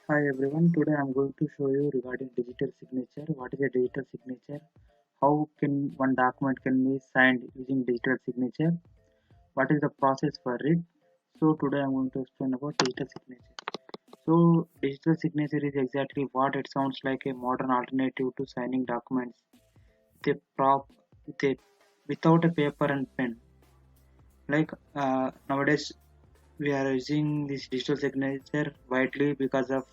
Hi everyone, today I'm going to show you regarding digital signature. What is a digital signature? How can one document can be signed using digital signature? What is the process for it? So today I'm going to explain about digital signature. So digital signature is exactly what it sounds like, a modern alternative to signing documents with a prop with a without a paper and pen. Nowadays we are using this digital signature widely because of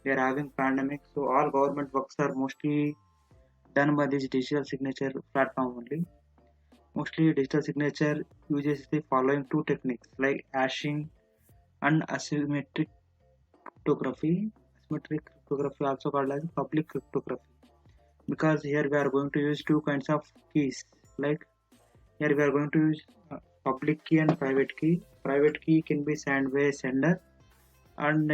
we are having pandemic, so all government works are mostly done by this digital signature platform only. Mostly digital signature uses the following two techniques like hashing and asymmetric cryptography. Asymmetric cryptography also called as public cryptography, because here we are going to use two kinds of keys. Like here we are going to use public key and private key. Private key can be signed by sender, and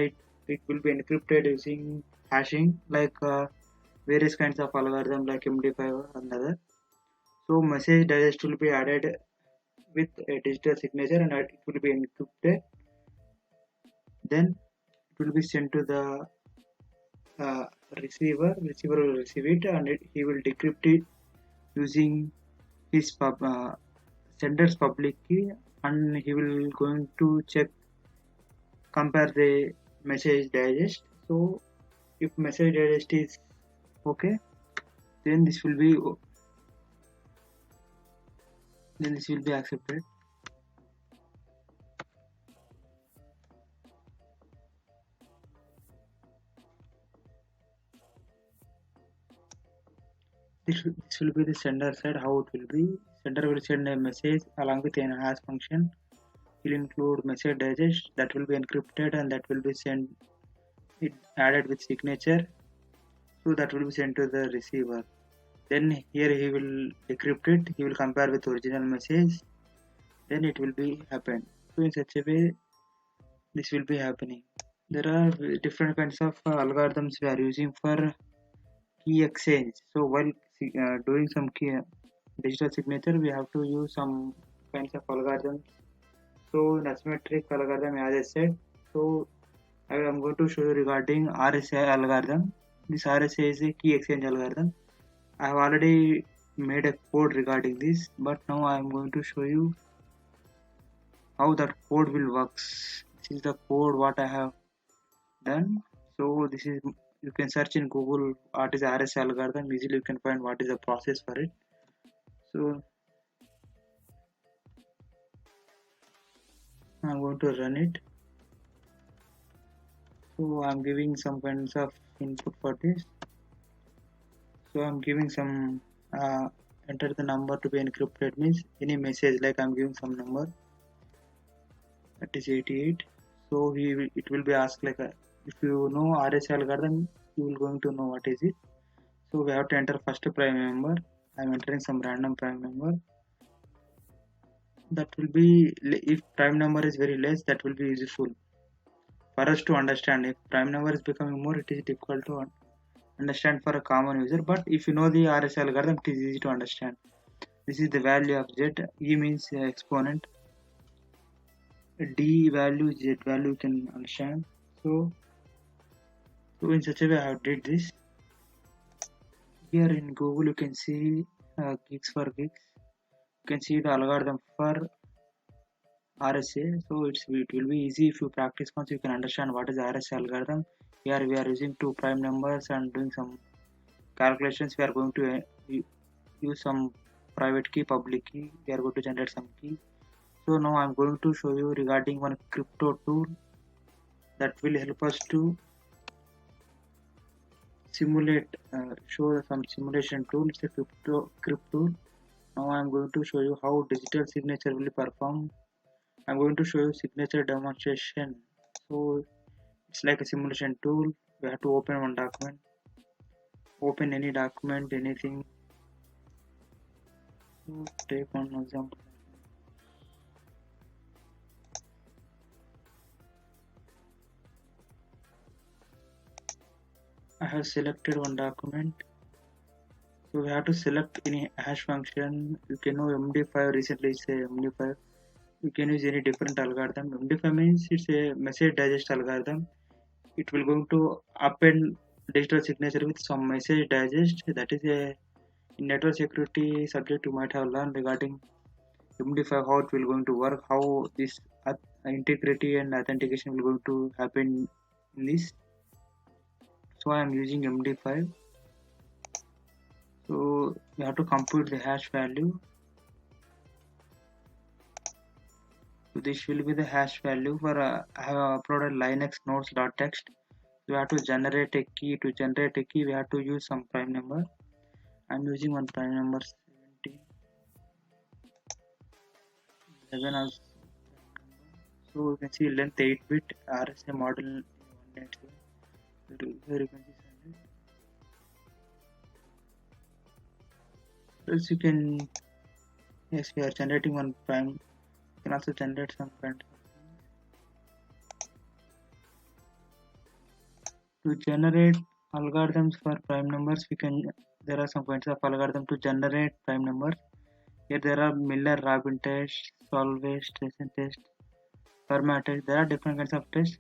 it will be encrypted using hashing, various kinds of algorithm like MD5 and other. So message digest will be added with a digital signature and it will be encrypted. Then it will be sent to the uh, receiver. Receiver will receive it and he will decrypt it using his sender's public key, and he will going to check compare the message digest. So if message digest is okay, then this will be accepted. This will be the sender side. How it will be? Sender will send a message along with an hash function. Will include message digest that will be encrypted and that will be sent it added with signature. So that will be sent to the receiver. Then here he will decrypt it. He will compare with original message. Then it will be happen. So in such a way, this will be happening. There are different kinds of algorithms we are using for key exchange. So while doing some digital signature, we have to use some kinds of algorithms. So in asymmetric algorithm, as I said, so I am going to show you regarding RSA algorithm. This RSA is a key exchange algorithm. I have already made a code regarding this, but now I am going to show you how that code will works. This is the code what I have done. So this is, you can search in Google what is RSA algorithm. Easily you can find what is the process for it. So I'm going to run it. So I'm giving some kinds of input for this. So I'm giving some enter the number to be encrypted means any message, like I'm giving some number that is 88. So it will be asked like if you know RSA algorithm, you will going to know what is it. So we have to enter first prime number. I'm entering some random prime number. That will be, if prime number is very less, that will be useful for us to understand. If prime number is becoming more, it is difficult to understand for a common user. But if you know the RSA algorithm, it is easy to understand. This is the value of z. E means exponent. D value, z value, you can understand. So in such a way I have did this. Here in Google you can see gigs for gigs. You can see the algorithm for RSA. So it will be easy if you practice once, you can understand what is the RSA algorithm. Here we are using two prime numbers and doing some calculations. We are going to use some private key, public key. We are going to generate some key. So now I'm going to show you regarding one crypto tool that will help us to simulate, show some simulation tool. It's a crypto. Now I'm going to show you how digital signature will perform. I'm going to show you signature demonstration. So it's like a simulation tool. We have to open one document, open any document, anything. So take one example. I have selected one document. So we have to select any hash function. You can know MD5, recently it's a MD5. You can use any different algorithm. MD5 means it's a message digest algorithm. it will going to append digital signature with some message digest. That is a in network security subject you might have learned regarding MD5 how it will going to work, how this integrity and authentication will going to happen in this. So I am using MD5. So you have to compute the hash value. So this will be the hash value for I have uploaded Linux nodes.txt. We have to generate a key. To generate a key, we have to use some prime number. I'm using one prime number 17, 11 as. So you can see length 8-bit RSA model 192. Here you can see 100. Else you can, yes, we are generating one prime. You can also generate some kind of to generate algorithms for prime numbers. We can, there are some kinds of algorithm to generate prime numbers. Here there are Miller Rabin test, Solvay, Stresson test, Fermat test. There are different kinds of tests.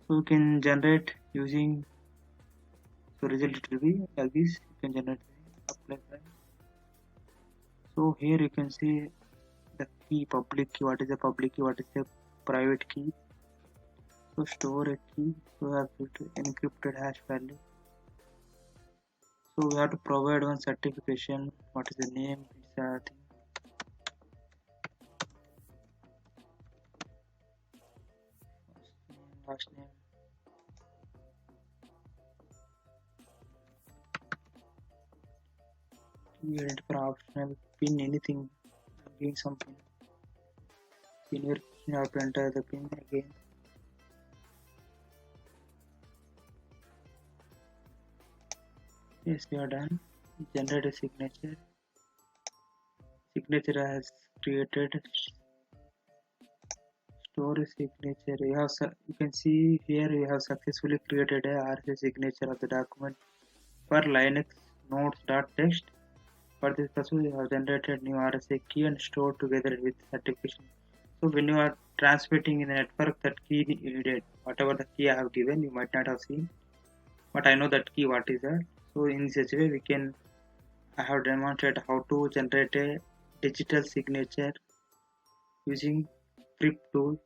So you can generate using, so result it will be like this. You can generate apply prime. So here you can see the key, public key, what is the public key, what is the private key. So store a key, so we have to encrypted hash value. So we have to provide one certification. What is the name? It's a thing. First name, last name. Key identifier optional. Pin anything. Again some pin. Pin here you have to enter the pin again. Yes, we are done. Generate a signature. Signature has created. Store a signature. You can see here you have successfully created a RSA signature of the document for Linux nodes.txt. For this purpose, we have generated new RSA key and stored together with certification. So when you are transmitting in the network, that key needed, whatever the key I have given, you might not have seen, but I know that key what is that. So in such a way, I have demonstrated how to generate a digital signature using Crypt tool.